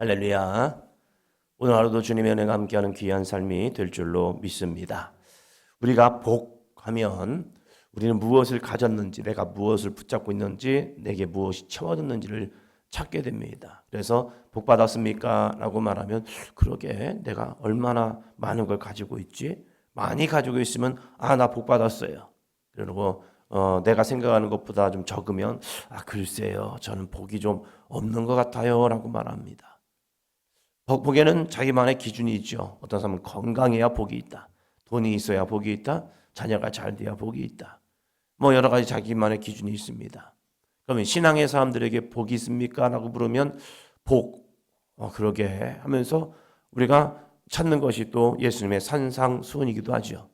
할렐루야. 오늘 하루도 주님의 은혜가 함께하는 귀한 삶이 될 줄로 믿습니다. 우리가 복하면 우리는 무엇을 가졌는지, 내가 무엇을 붙잡고 있는지, 내게 무엇이 채워졌는지를 찾게 됩니다. 그래서 복 받았습니까? 라고 말하면 그러게 내가 얼마나 많은 걸 가지고 있지? 많이 가지고 있으면 나 복 받았어요. 그리고 내가 생각하는 것보다 좀 적으면 글쎄요, 저는 복이 좀 없는 것 같아요 라고 말합니다. 복에는 자기만의 기준이 있죠. 어떤 사람은 건강해야 복이 있다. 돈이 있어야 복이 있다. 자녀가 잘 돼야 복이 있다. 여러 가지 자기만의 기준이 있습니다. 그러면 신앙의 사람들에게 복이 있습니까? 라고 물으면 그러게 하면서 우리가 찾는 것이 또 예수님의 산상수훈이기도 하죠.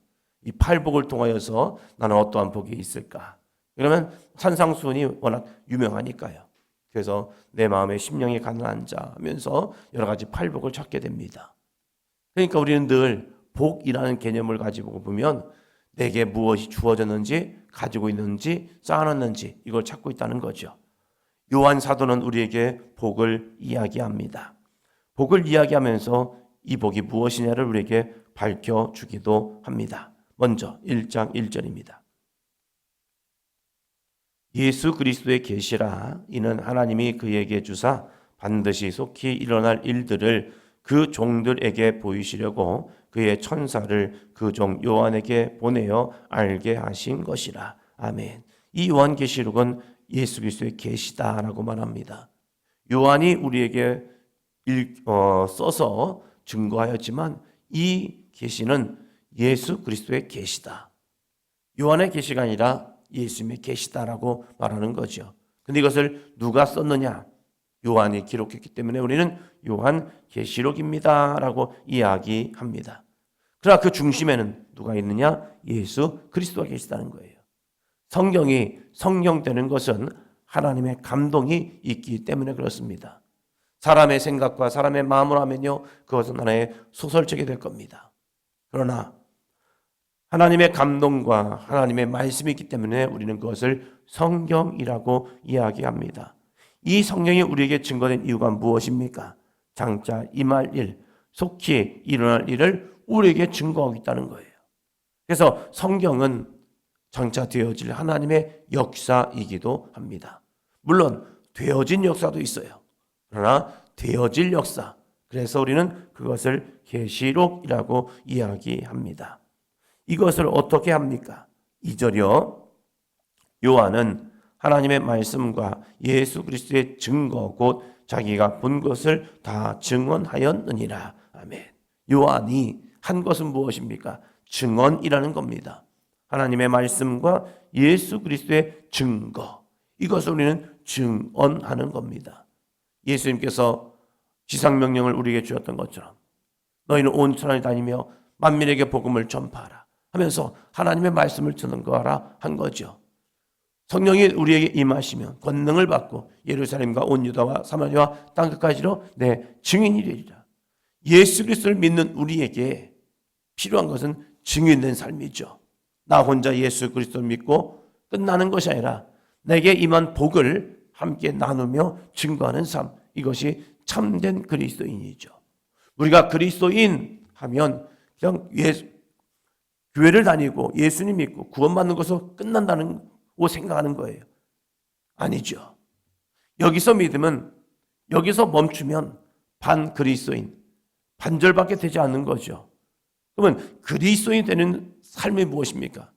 이 팔복을 통하여서 나는 어떠한 복이 있을까? 그러면 산상수훈이 워낙 유명하니까요. 그래서 내 마음에 심령이 가난한 자 하면서 여러 가지 팔복을 찾게 됩니다. 그러니까 우리는 늘 복이라는 개념을 가지고 보면 내게 무엇이 주어졌는지, 가지고 있는지, 쌓아놨는지 이걸 찾고 있다는 거죠. 요한 사도는 우리에게 복을 이야기합니다. 복을 이야기하면서 이 복이 무엇이냐를 우리에게 밝혀주기도 합니다. 먼저 1장 1절입니다. 예수 그리스도의 계시라. 이는 하나님이 그에게 주사 반드시 속히 일어날 일들을 그 종들에게 보이시려고 그의 천사를 그 종 요한에게 보내어 알게 하신 것이라. 아멘. 이 요한계시록은 예수 그리스도의 계시다라고 말합니다. 요한이 우리에게 써서 증거하였지만 이 계시는 예수 그리스도의 계시다. 요한의 계시가 아니라 예수님의 계시다라고 말하는 거죠. 근데 이것을 누가 썼느냐? 요한이 기록했기 때문에 우리는 요한 계시록입니다라고 이야기합니다. 그러나 그 중심에는 누가 있느냐? 예수 그리스도가 계시다는 거예요. 성경이 성경되는 것은 하나님의 감동이 있기 때문에 그렇습니다. 사람의 생각과 사람의 마음으로 하면요, 그것은 하나의 소설책이 될 겁니다. 그러나 하나님의 감동과 하나님의 말씀이 있기 때문에 우리는 그것을 성경이라고 이야기합니다. 이 성경이 우리에게 증거된 이유가 무엇입니까? 장차 임할 일, 속히 일어날 일을 우리에게 증거하고 있다는 거예요. 그래서 성경은 장차 되어질 하나님의 역사이기도 합니다. 물론 되어진 역사도 있어요. 그러나 되어질 역사, 그래서 우리는 그것을 계시록이라고 이야기합니다. 이것을 어떻게 합니까? 2절이요. 요한은 하나님의 말씀과 예수 그리스도의 증거 곧 자기가 본 것을 다 증언하였느니라. 아멘. 요한이 한 것은 무엇입니까? 증언이라는 겁니다. 하나님의 말씀과 예수 그리스도의 증거, 이것을 우리는 증언하는 겁니다. 예수님께서 지상명령을 우리에게 주었던 것처럼 너희는 온 천하에 다니며 만민에게 복음을 전파하라 하면서 하나님의 말씀을 전하라 한 거죠. 성령이 우리에게 임하시면 권능을 받고 예루살렘과 온 유다와 사마리아와 땅 끝까지로 내 증인이 되리라. 예수 그리스도를 믿는 우리에게 필요한 것은 증인된 삶이죠. 나 혼자 예수 그리스도를 믿고 끝나는 것이 아니라 내게 임한 복을 함께 나누며 증거하는 삶, 이것이 참된 그리스도인이죠. 우리가 그리스도인 하면 그냥 교회를 다니고 예수님 믿고 구원받는 것으로 끝난다는 거 생각하는 거예요. 아니죠. 여기서 믿으면, 여기서 멈추면 반그리스도인, 반절밖에 되지 않는 거죠. 그러면 그리스도인이 되는 삶이 무엇입니까?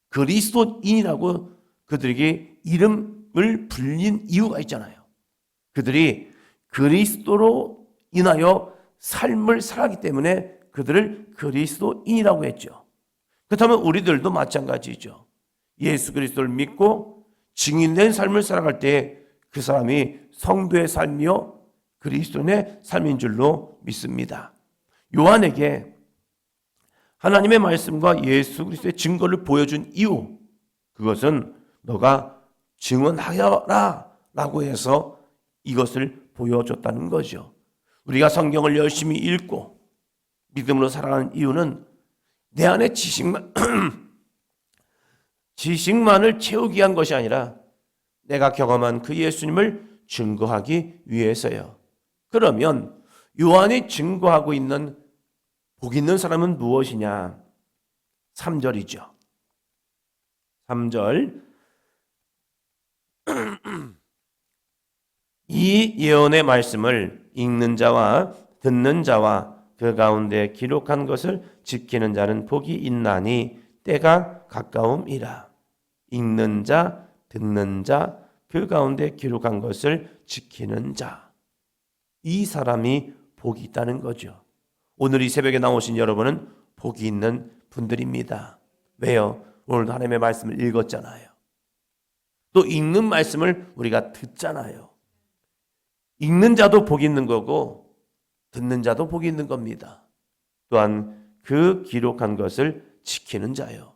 그리스도인이라고 그들에게 이름을 불린 이유가 있잖아요. 그들이 그리스도로 인하여 삶을 살았기 때문에 그들을 그리스도인이라고 했죠. 그렇다면 우리들도 마찬가지죠. 예수 그리스도를 믿고 증인된 삶을 살아갈 때 그 사람이 성도의 삶이요 그리스도인의 삶인 줄로 믿습니다. 요한에게 하나님의 말씀과 예수 그리스도의 증거를 보여준 이유, 그것은 너가 증언하여라 라고 해서 이것을 보여줬다는 거죠. 우리가 성경을 열심히 읽고 믿음으로 살아가는 이유는 내 안에 지식만을 채우기 위한 것이 아니라 내가 경험한 그 예수님을 증거하기 위해서요. 그러면 요한이 증거하고 있는 복 있는 사람은 무엇이냐? 3절이죠. 3절. 이 예언의 말씀을 읽는 자와 듣는 자와 그 가운데 기록한 것을 지키는 자는 복이 있나니 때가 가까움이라. 읽는 자, 듣는 자, 그 가운데 기록한 것을 지키는 자. 이 사람이 복이 있다는 거죠. 오늘 이 새벽에 나오신 여러분은 복이 있는 분들입니다. 왜요? 오늘도 하나님의 말씀을 읽었잖아요. 또 읽는 말씀을 우리가 듣잖아요. 읽는 자도 복이 있는 거고 듣는 자도 복이 있는 겁니다. 또한 그 기록한 것을 지키는 자요.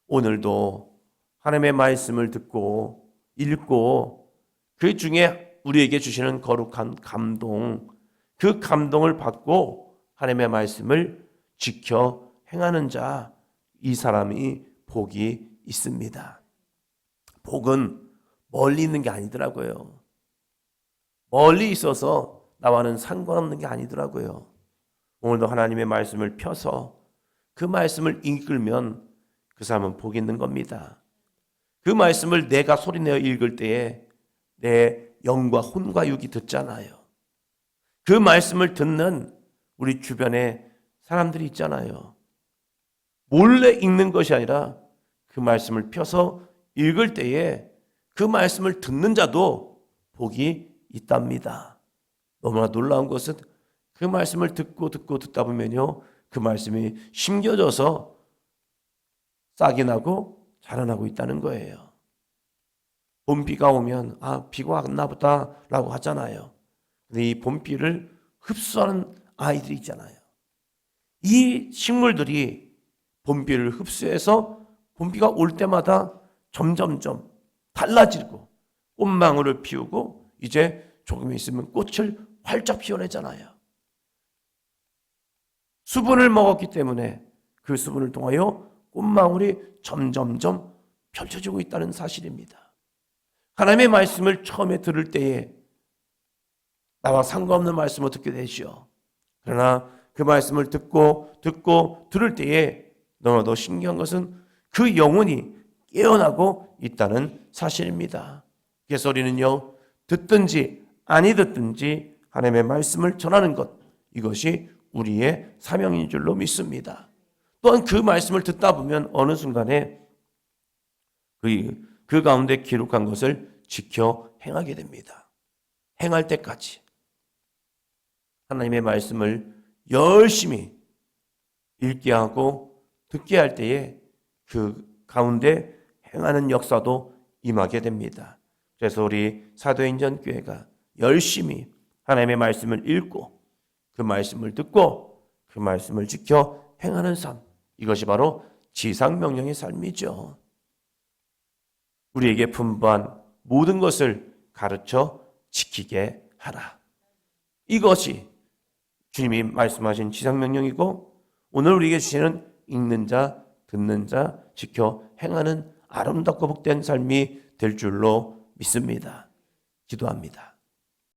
오늘도 하나님의 말씀을 듣고 읽고 그 중에 우리에게 주시는 거룩한 감동, 그 감동을 받고 하나님의 말씀을 지켜 행하는 자, 이 사람이 복이 있습니다. 복은 멀리 있는 게 아니더라고요. 멀리 있어서 나와는 상관없는 게 아니더라고요. 오늘도 하나님의 말씀을 펴서 그 말씀을 읽으면 그 사람은 복이 있는 겁니다. 그 말씀을 내가 소리내어 읽을 때에 내 영과 혼과 육이 듣잖아요. 그 말씀을 듣는 우리 주변에 사람들이 있잖아요. 몰래 읽는 것이 아니라 그 말씀을 펴서 읽을 때에 그 말씀을 듣는 자도 복이 있답니다. 너무나 놀라운 것은 그 말씀을 듣고 듣다 보면요, 그 말씀이 심겨져서 싹이 나고 자라나고 있다는 거예요. 봄비가 오면 비가 왔나 보다 라고 하잖아요. 근데 이 봄비를 흡수하는 아이들이 있잖아요. 이 식물들이 봄비를 흡수해서 봄비가 올 때마다 점점점 달라지고 꽃망울을 피우고 이제 조금 있으면 꽃을 활짝 피워내잖아요. 수분을 먹었기 때문에 그 수분을 통하여 꽃망울이 점점점 펼쳐지고 있다는 사실입니다. 하나님의 말씀을 처음에 들을 때에 나와 상관없는 말씀을 듣게 되죠. 그러나 그 말씀을 듣고 들을 때에 너무나도 신기한 것은 그 영혼이 깨어나고 있다는 사실입니다. 그래서 우리는요, 듣든지 아니 듣든지 하나님의 말씀을 전하는 것, 이것이 우리의 사명인 줄로 믿습니다. 또한 그 말씀을 듣다 보면 어느 순간에 그 가운데 기록한 것을 지켜 행하게 됩니다. 행할 때까지 하나님의 말씀을 열심히 읽게 하고 듣게 할 때에 그 가운데 행하는 역사도 임하게 됩니다. 그래서 우리 사도행전 교회가 열심히 하나님의 말씀을 읽고 그 말씀을 듣고 그 말씀을 지켜 행하는 삶, 이것이 바로 지상명령의 삶이죠. 우리에게 분부한 모든 것을 가르쳐 지키게 하라. 이것이 주님이 말씀하신 지상명령이고 오늘 우리에게 주시는 읽는 자, 듣는 자, 지켜 행하는 아름답고 복된 삶이 될 줄로 믿습니다. 기도합니다.